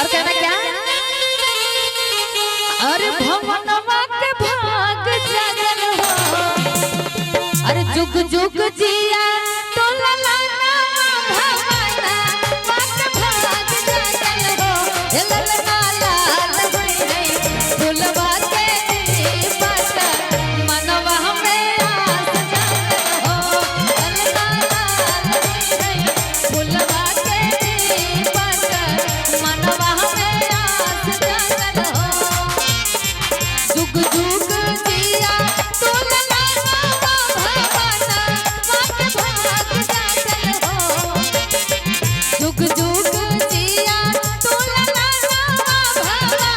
और कहना क्या? अरे भवनवा के भाग जागल हो, अरे जुग जुग जिया तो ललना भवना के भाग जागल हो। ललना लाल होई फुलवा के दीपक मनवा में आस जागल हो। ललना लाल होई फुलवा के दीपक मनवा में आस जागल हो। जुग जुग जिया तो ललना भवना के भाग जागल हो। जुग जुग जिया तो ललना भवना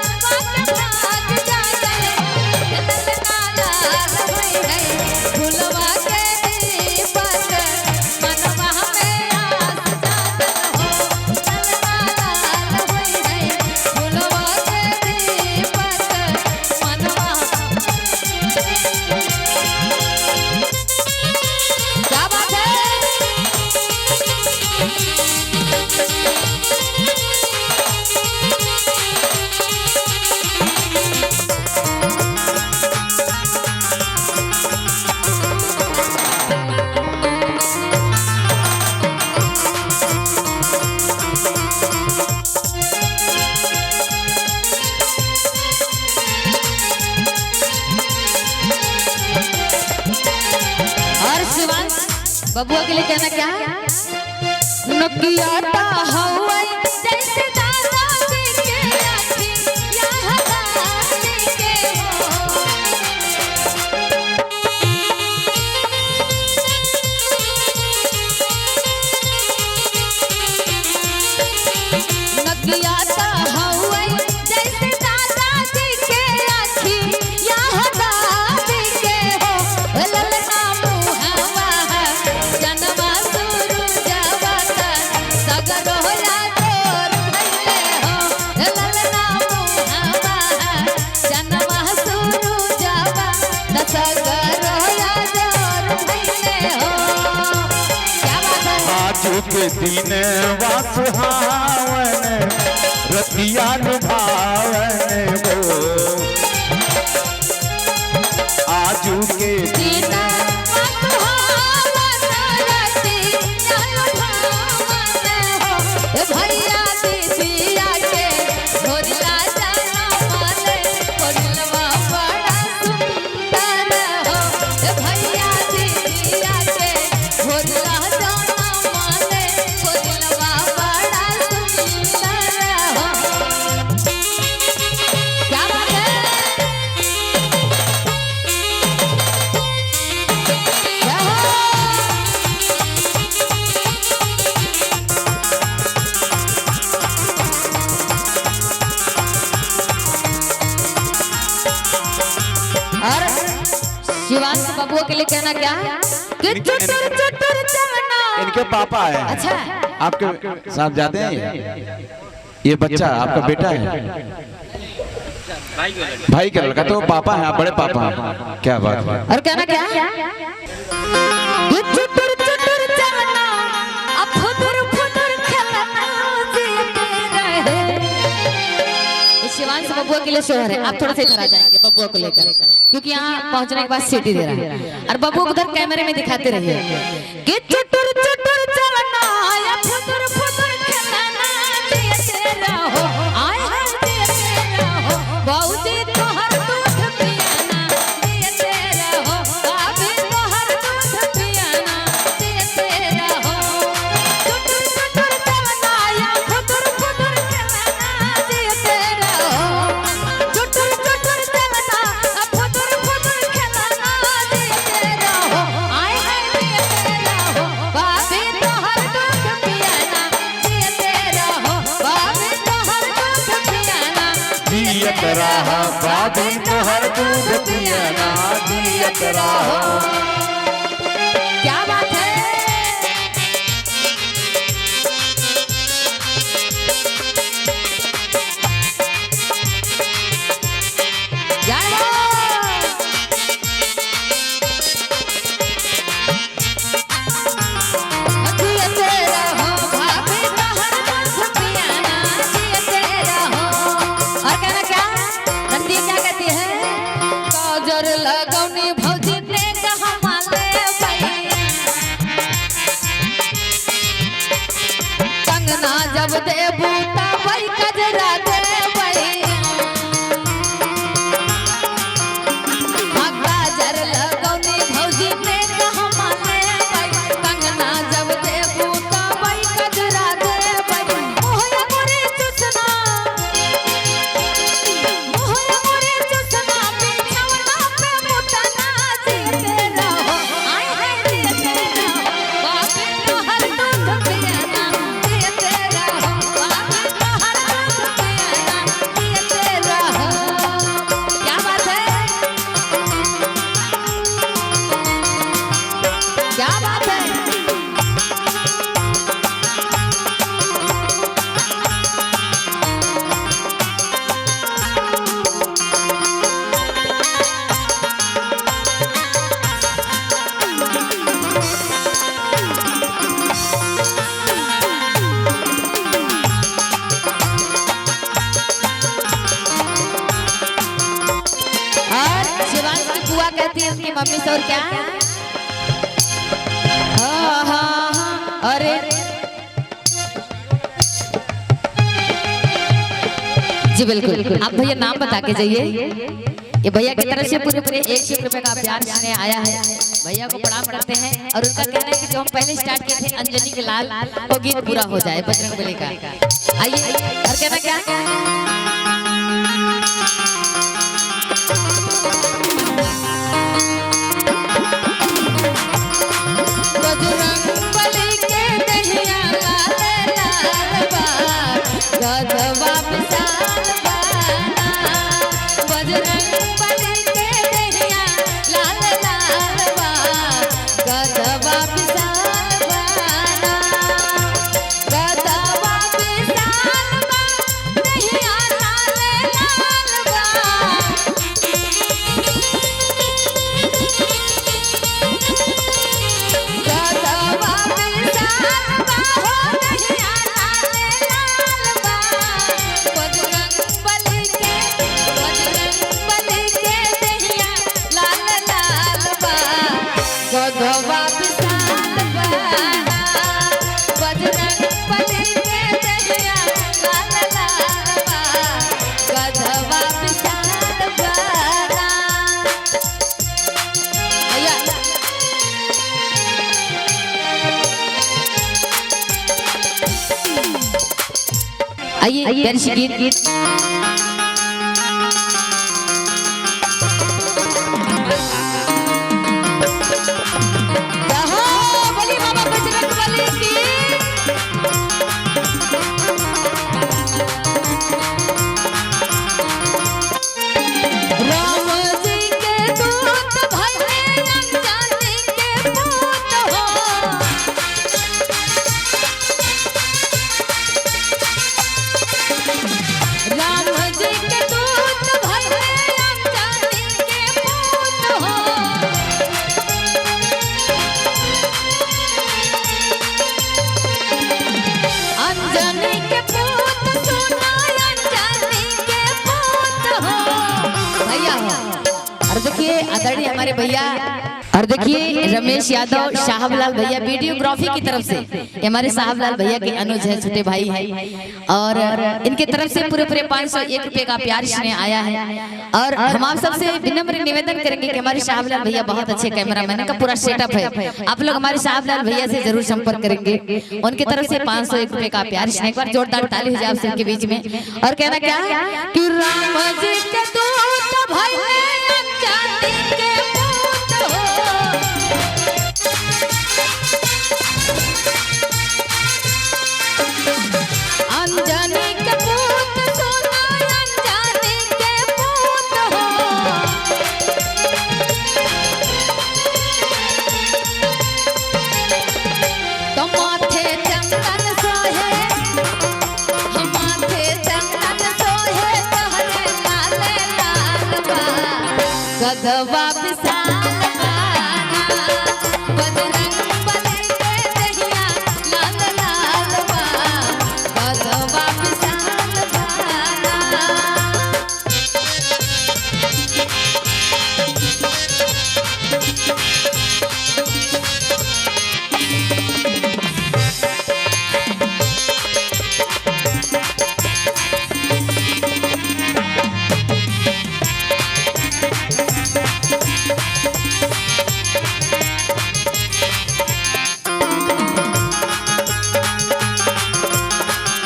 के भाग जागल हो। ललना लाल होई फुलवा के दीपक मनवा में आस जागल हो। ललना लाल होई फुलवा के दीपक मनवा। क्या बात है? और शिवांश बबुआ के लिए कहना क्या? नकियाता हवाई जैसे दादा जी के आखी यहाँ दादी के हो। नकियाता हवाई जैसे दादा जी के आखी यहाँ दादी के हो। ललना मुहावा जनवा सुरु जावता सगर होला तोर भइले हो। ललना मुहावा जनवा सुरु जावता सगर होला तोर भइले हो। क्या बात है? आजू के दिन वासुहावन रतिया निभावन हो। आजू के दिन वासुहावन रतिया निभावन हो। भैया दीदिया के भोरिया जाना माले कोलवा बड़ा सुंदर हो। भैया दीदिया के भोरिया जाना माले कोलवा बड़ा सुंदर हो। क्या बात है? क्या हो? और शिवांश बबुआ के लिए कहना क्या? कि चुटुर चुटुर चवना। इनके पापा है। अच्छा आपके साथ जाते हैं ये बच्चा आपका बेटा है? भाई का लड़का तो पापा है, आप बड़े पापा हैं। क्या बात है? और कहना क्या? कि चुटुर चुटुर चवना अब फुदुर फुदुर खेलना जीते रहे। ये शिवांश बबुआ के लिए शोहर है। आप थोड़ा सा इधर आ जाएंगे बबुआ को लेकर, क्योंकि यहाँ पहुंचने के बाद सीटी दे रहा है। और बबुआ उधर कैमरे में दिखाते रहिए कि चुटुर चुटुर चवना या फुदुर फुदुर खेलना जीते रहो। आए हाय जीते रहो। बहुते तोहर दूध पियाना जीते रहो। अभी तोहर दूध पियाना जीते रहो। चुटुर चुटुर चवना या फुदुर फुदुर खेलना जीते रहो। चुटुर चुटुर चवना फुदुर फुदुर खेलना जीते रहो। आए हाय जीते रहो। बाबी तोहर दूध पियाना जीते रहो। बाबी तोहर दूध पियाना जियत रहा बाबू तोहर दूध पियाना जियत रहा। क्या बात है? जय हो। जियते रहो भाभी तोहर दूध पियाना जियते मम्मी से और क्या। हाँ हाँ हाँ अरे जी बिल्कुल। आप भैया नाम बता के जाइए। ये भैया की तरफ से पूरे पूरे 1 रुपए का प्यार स्नेह आया है। भैया को प्रणाम करते हैं और उनका कहना है कि जो हम पहले स्टार्ट किए थे अंजनी के लाल वो गीत पूरा हो जाए बजरंगबली का। आइए और कहना क्या बजरंगबली के दहिया लाल लाल बा गदवा विशाल बाना बजरंगबली के दहिया लाल लाल बा गदवा विशाल बाना गदवा विशाल बा दहिया लाल लाल बा गदवा विशाल बा हो दहिया लाल लाल बा बजरंगबली के दहिया लाल लाल बा गदवा विशाल बाना बजरंगबली के दहिया लाल लाल बा गदवा विशाल बाना। भैया आइए प्यारी सी गीत बली बाबा बजरंगबली की राम जी के दूत भले अंजनी के पूत हो राम जी के दूत भले अंजनी के पूत हो अंजनी के पूत सुना अंजनी के पूत हो भैया हो। और देखिए आदरणीय हमारे भैया और देखिए रमेश यादव साहबलाल भैया वीडियोग्राफी की तरफ से ये हमारे साहबलाल भैया के अनुज है छोटे भाई है और इनके तरफ से पूरे पूरे 501 रुपए का प्यार स्नेह आया है। और हम आप सबसे विनम्र निवेदन करेंगे कि हमारे साहबलाल भैया बहुत अच्छे कैमरामैन का पूरा सेटअप है। आप लोग हमारे साहबलाल भैया से जरूर संपर्क करेंगे। उनकी तरफ से 501 रुपए का प्यार स्नेह। एक बार जोरदार ताली हो जाए आप सबके बीच में। और कहना क्या कि राम जी के दूत भले अंजनी के पूत हो अंजनी के पूत सुना अंजनी के पूत हो तो माथे चंदन सोहे माथे चंदन सोहे तहरे लाल लाल बा गदवा विशाल बाना बजरंगबली के दहिया लाल लाल बा गदवा विशाल बाना।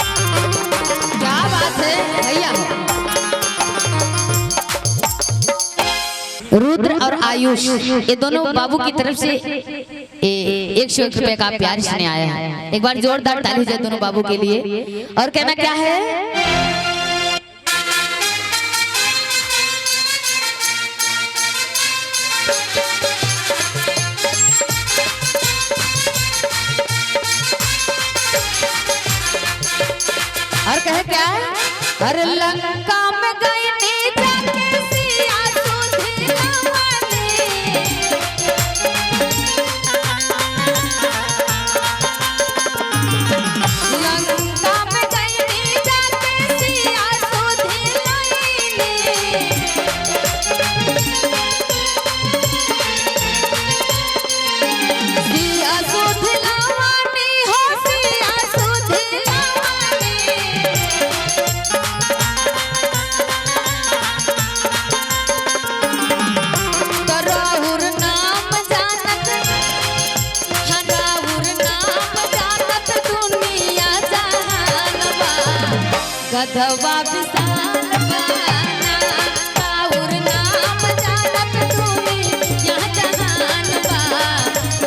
क्या बात है भैया। रुद्र और आयुष ये दोनों बाबू की तरफ से 101 रुपए का प्यार स्नेह आया है। एक बार जोरदार ताली हो जाए दोनों बाबू के लिए। और कहना क्या है और कहे क्या अरे लंका में गई नी जाके सिया सुधी लंका में गई नी जाके सिया सुधी गधवा विशाल बाना काउर नाम जानत तुम्ही यहाँ जहान बा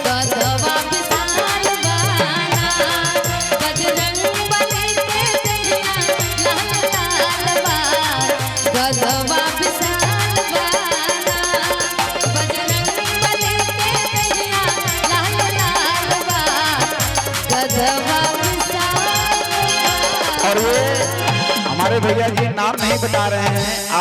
गधवा विशाल बाना बजरंग बली के दैया लाल लाल बा गधवा विशाल बाना बजरंग बली के दैया लाल लाल बा गधवा विशाल। और ये हमारे भैया जी नाम नहीं बता रहे हैं।